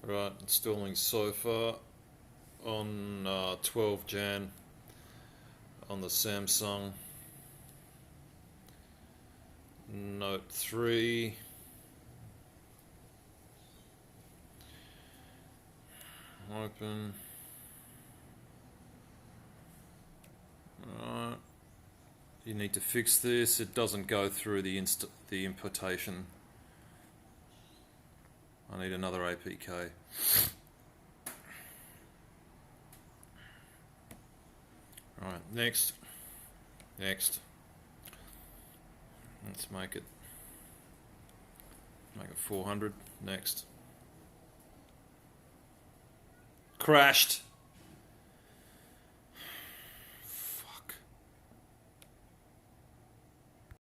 Right, installing Sofa on 12 Jan on the Samsung Note 3. Open. Alright. You need to fix this. It doesn't go through the importation. I need another APK. Alright, next. Let's make it 400. Next. Crashed.